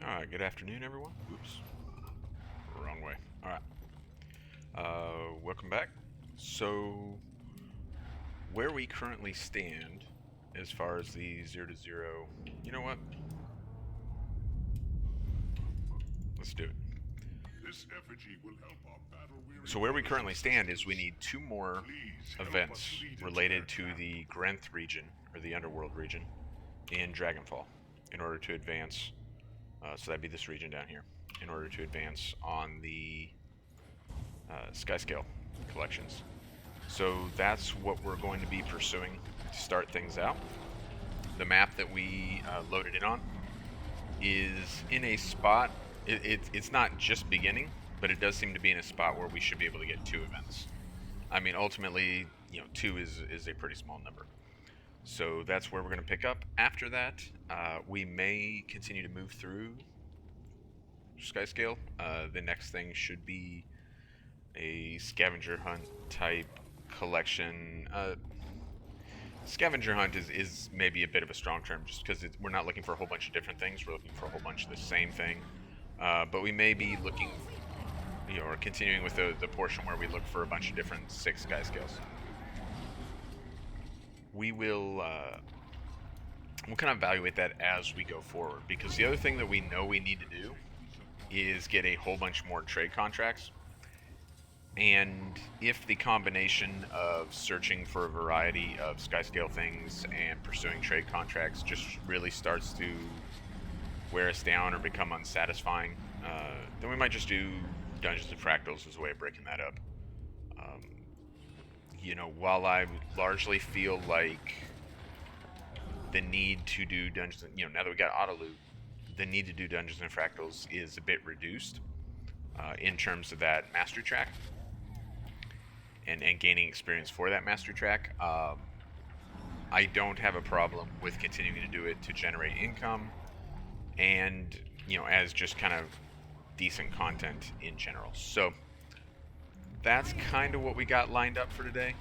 Alright, good afternoon, everyone. Oops. Wrong way. Alright. Welcome back. So, where we currently stand as far as the 0 to 0... You know what? Let's do it. This effigy will help our battle-weary. So where we currently stand is we need 2 more events related to the Grenth region, or the Underworld region, in Dragonfall, in order to advance. So that'd be this region down here, in order to advance on the Skyscale collections. So that's what we're going to be pursuing to start things out. The map that we loaded in on is in a spot. It's not just beginning, but it does seem to be in a spot where we should be able to get 2 events. I mean, ultimately, 2 is a pretty small number. So that's where we're going to pick up. After that, we may continue to move through Skyscale. The next thing should be a scavenger hunt type collection. Scavenger hunt is maybe a bit of a strong term, just because we're not looking for a whole bunch of different things. We're looking for a whole bunch of the same thing. But we may be looking, or continuing with the portion where we look for a bunch of different 6 Skyscales. We'll kind of evaluate that as we go forward, because the other thing that we know we need to do is get a whole bunch more trade contracts. And if the combination of searching for a variety of Skyscale things and pursuing trade contracts just really starts to wear us down or become unsatisfying, then we might just do Dungeons and Fractals as a way of breaking that up. While I largely feel like the need to do Dungeons, now that we got auto loot, the need to do Dungeons and Fractals is a bit reduced in terms of that mastery track and gaining experience for that mastery track. I don't have a problem with continuing to do it to generate income and, as just kind of decent content in general. So that's kind of what we got lined up for today.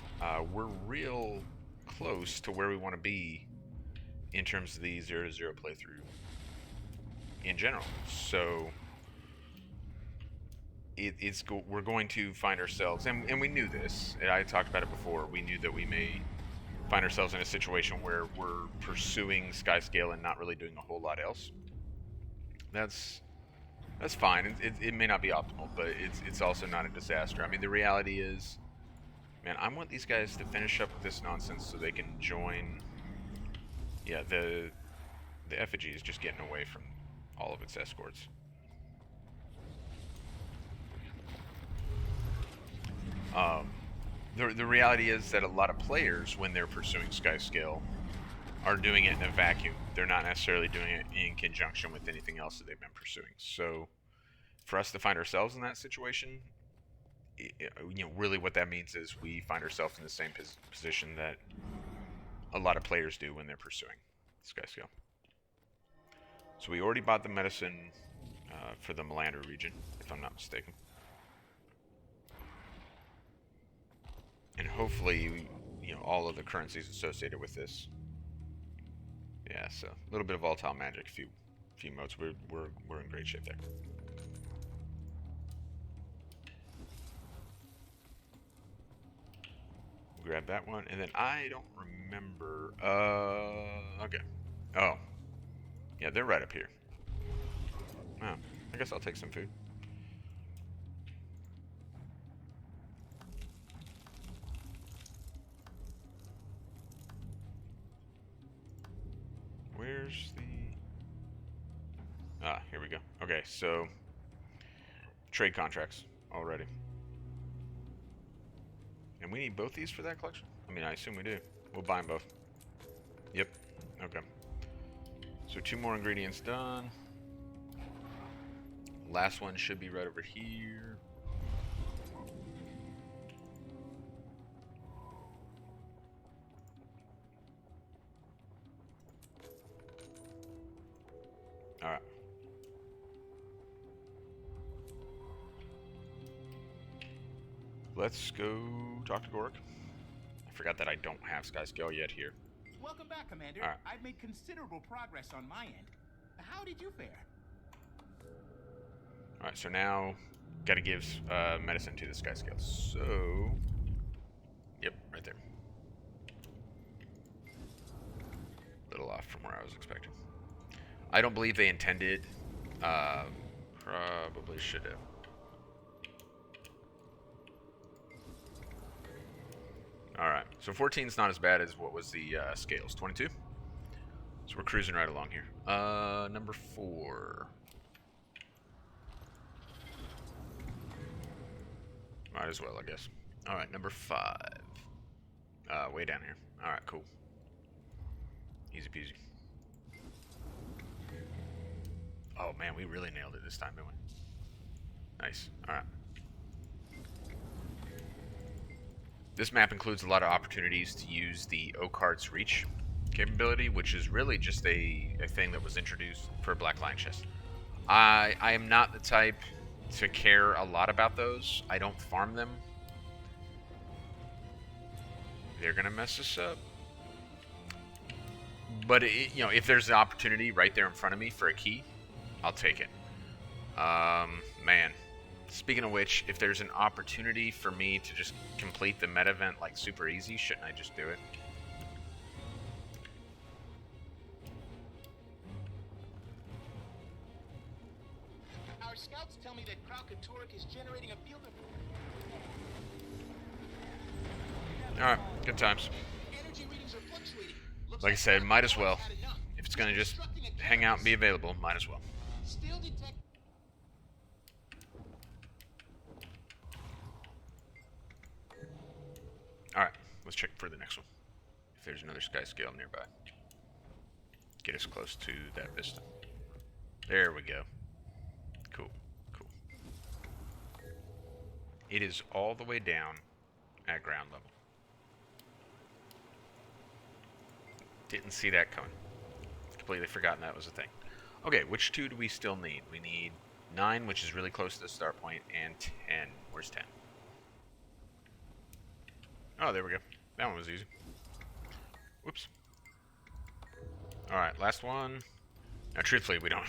We're real close to where we want to be in terms of the 0 to 0 playthrough in general. So we're going to find ourselves, and we knew this, and I talked about it before, we knew that we may find ourselves in a situation where we're pursuing Skyscale and not really doing a whole lot else. That's fine. It may not be optimal, but it's also not a disaster. I mean, the reality is, man, I want these guys to finish up with this nonsense so they can join. Yeah, the effigy is just getting away from all of its escorts. The reality is that a lot of players, when they're pursuing Skyscale, are doing it in a vacuum. They're not necessarily doing it in conjunction with anything else that they've been pursuing. So for us to find ourselves in that situation, really what that means is we find ourselves in the same position that a lot of players do when they're pursuing Skyscale. So we already bought the medicine for the Melander region, if I'm not mistaken. And hopefully, all of the currencies associated with this. Yeah, so a little bit of volatile magic, few modes. We're in great shape there. We'll grab that one, and then I don't remember. Okay. Oh, yeah, they're right up here. Oh, I guess I'll take some food. Where's the... here we go. Okay, so trade contracts already. And we need both these for that collection? I mean, I assume we do. We'll buy them both. Yep. Okay. So 2 more ingredients done. Last one should be right over here. Alright. Let's go talk to Gork. I forgot that I don't have Skyscale yet here. Welcome back, Commander. All right. I've made considerable progress on my end. How did you fare? Alright, so now gotta give medicine to the Skyscale. So, yep, right there. Little off from where I was expecting. I don't believe they intended. Probably should have. Alright, so 14 is not as bad as what was the scales. 22? So we're cruising right along here. Number 4. Might as well, I guess. Alright, number 5. Way down here. Alright, cool. Easy peasy. Oh man, we really nailed it this time, didn't we? Nice. Alright. This map includes a lot of opportunities to use the O-Cart's reach capability, which is really just a thing that was introduced for Black Lion chest. I am not the type to care a lot about those. I don't farm them. They're gonna mess us up. But you know, if there's an opportunity right there in front of me for a key, I'll take it. Man. Speaking of which, if there's an opportunity for me to just complete the meta event like super easy, shouldn't I just do it? Our scouts tell me that Kralkatorek is generating a field of... Alright, good times. Energy readings are fluctuating. Looks Like I said, might as well. had enough. If it's gonna just hang out and be available, might as well. Still detect... Alright, let's check for the next one. If there's another Skyscale nearby. Get us close to that vista. There we go. Cool, cool. It is all the way down at ground level. Didn't see that coming. Completely forgotten that was a thing. Okay, which 2 do we still need? We need 9, which is really close to the start point, and 10. Where's 10? Oh, there we go. That one was easy. Whoops. Alright, last one. Now, truthfully, we don't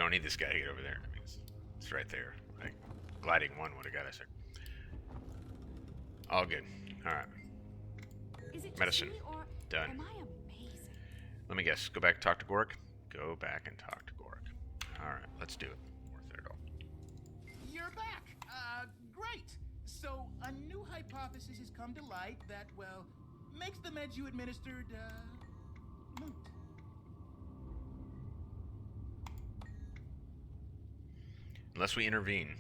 need this guy to get over there. I mean, it's right there. Like, gliding 1 would have got us there. All good. Alright. Medicine. Done. Am I amazing? Let me guess. Go back and talk to Gorik? Go back and talk to Gorik. Alright, let's do it. Worth it at all. You're back. Great. So, a new hypothesis has come to light that, well, makes the meds you administered, moot. Unless we intervene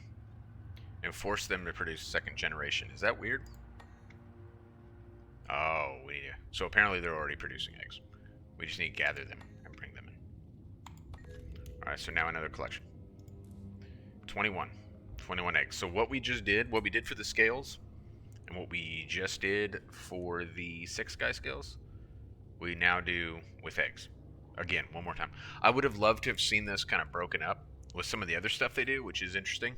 and force them to produce 2nd generation. Is that weird? Oh, so apparently they're already producing eggs. We just need to gather them and bring them in. Alright, so now another collection. 21 eggs. So what we just did, what we did for the scales, and what we just did for the 6 Skyscales, we now do with eggs. Again, one more time. I would have loved to have seen this kind of broken up with some of the other stuff they do, which is interesting.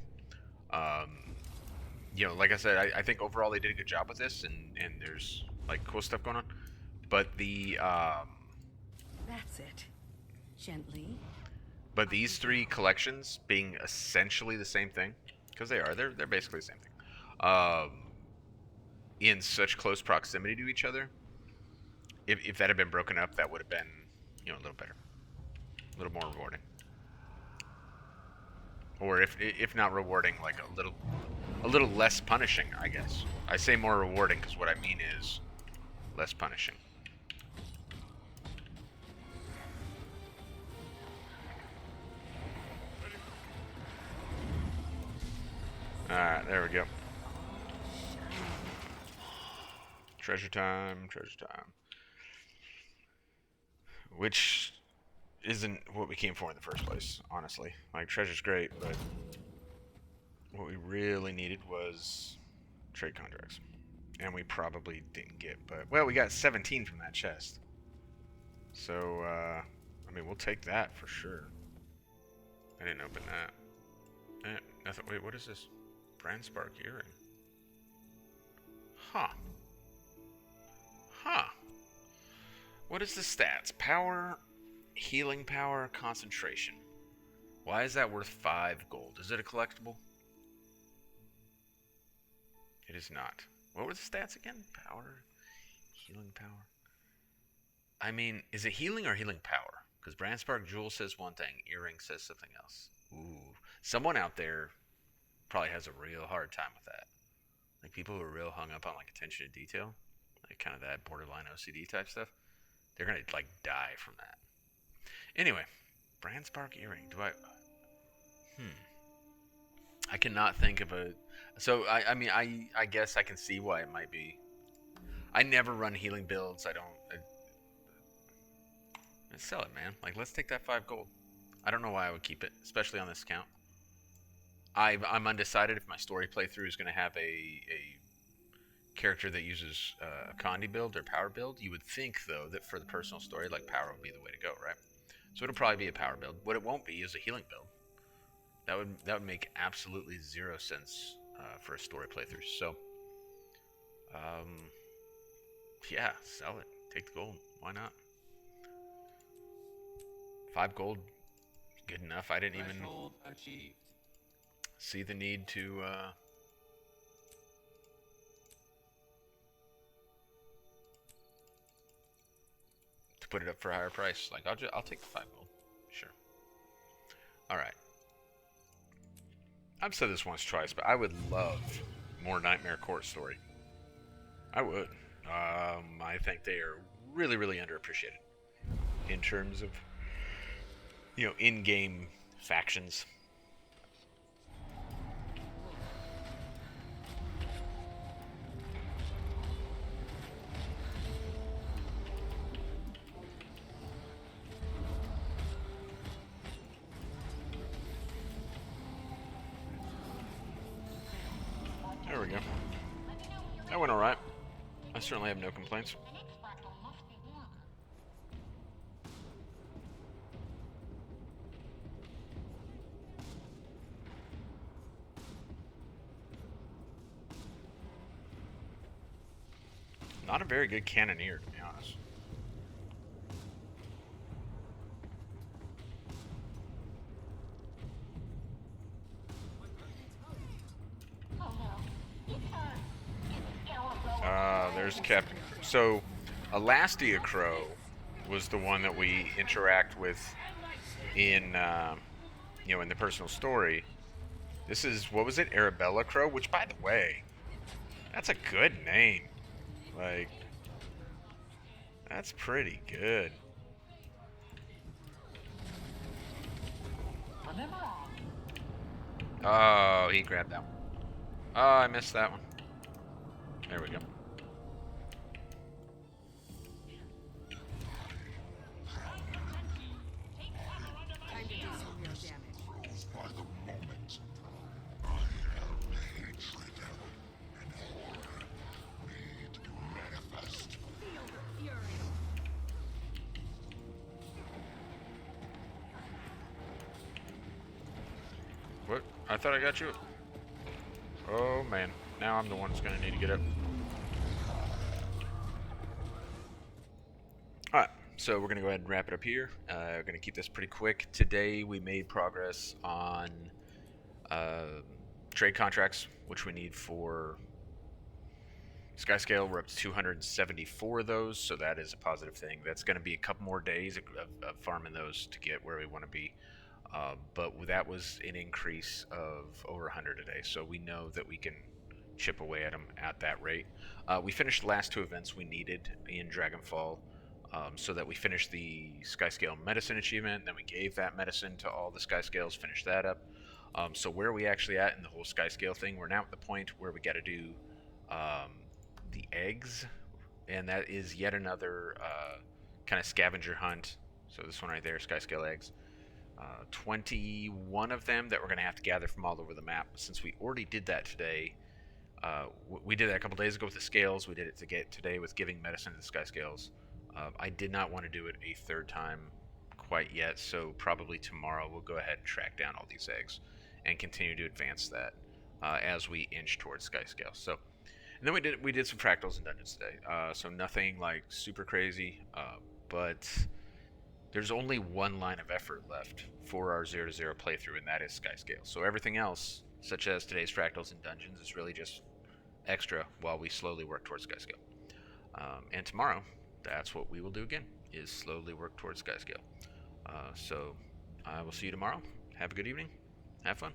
You know, like I said, I think overall they did a good job with this, and there's like cool stuff going on. But the That's it. Gently. but these 3 collections being essentially the same thing, because they're basically the same thing. In such close proximity to each other, if that had been broken up, that would have been, you know, a little better, a little more rewarding. Or if not rewarding, like a little less punishing, I guess. I say more rewarding because what I mean is less punishing. Alright, there we go. Treasure time, treasure time. Which isn't what we came for in the first place, honestly. Like, treasure's great, but what we really needed was trade contracts. And we probably didn't get, but, well, we got 17 from that chest. So, I mean, we'll take that for sure. I didn't open that. Nothing. Wait, what is this? Brand Spark earring. Huh. Huh. What is the stats? Power, healing power, concentration. Why is that worth 5 gold? Is it a collectible? It is not. What were the stats again? Power? Healing power? I mean, is it healing or healing power? Because Brandspark Jewel says one thing, Earring says something else. Ooh. Someone out there probably has a real hard time with that. Like people who are real hung up on like attention to detail, like kind of that borderline OCD type stuff, they're gonna like die from that. Anyway, Brandspark Earring. Do I? I cannot think of a. So I mean I guess I can see why it might be. I never run healing builds. I don't. Let's sell it, man. Like let's take that 5 gold. I don't know why I would keep it, especially on this account. I'm undecided if my story playthrough is going to have a character that uses a Condi build or power build. You would think, though, that for the personal story, like power would be the way to go, right? So it'll probably be a power build. What it won't be is a healing build. That would make absolutely 0 sense for a story playthrough. So, yeah, sell it. Take the gold. Why not? 5 gold, good enough. I didn't even achieved. see the need to put it up for a higher price. Like I'll take the 5 gold, sure. All right. I've said this once, twice, but I would love more Nightmare Court story. I would. I think they are really, really underappreciated in terms of in-game factions. There we go. That went alright. I certainly have no complaints. Not a very good cannoneer, to be honest. There's Captain Crow. So, Elastia Crow was the one that we interact with in, in the personal story. This is, what was it, Arabella Crow? Which, by the way, that's a good name. Like, that's pretty good. Oh, he grabbed that one. Oh, I missed that one. There we go. Time to do some real damage. Grows by the moment. I have hatred and horror made manifest. Feel the fury. What? I thought I got you. Oh man, now I'm the one that's gonna need to get up. Alright, so we're gonna go ahead and wrap it up here. We're gonna keep this pretty quick. Today we made progress on trade contracts, which we need for Skyscale. We're up to 274 of those, so that is a positive thing. That's gonna be a couple more days of farming those to get where we want to be. But that was an increase of over 100 a day, so we know that we can chip away at them at that rate. We finished the last 2 events we needed in Dragonfall, so that we finished the Skyscale Medicine achievement, then we gave that medicine to all the Skyscales, finished that up. So where are we actually at in the whole Skyscale thing? We're now at the point where we got to do the eggs, and that is yet another kind of scavenger hunt. So this one right there, Skyscale eggs. 21 of them that we're going to have to gather from all over the map. Since we already did that today, we did that a couple days ago with the scales. We did it today with giving medicine to the Sky Scales. I did not want to do it a third time quite yet, so probably tomorrow we'll go ahead and track down all these eggs and continue to advance that as we inch towards Sky Scale. So, and then we did some fractals and dungeons today. So nothing like super crazy, but there's only one line of effort left for our 0 to 0 playthrough, and that is Skyscale. So everything else, such as today's Fractals and Dungeons, is really just extra while we slowly work towards Skyscale. And tomorrow, that's what we will do again, is slowly work towards Skyscale. So I will see you tomorrow. Have a good evening. Have fun.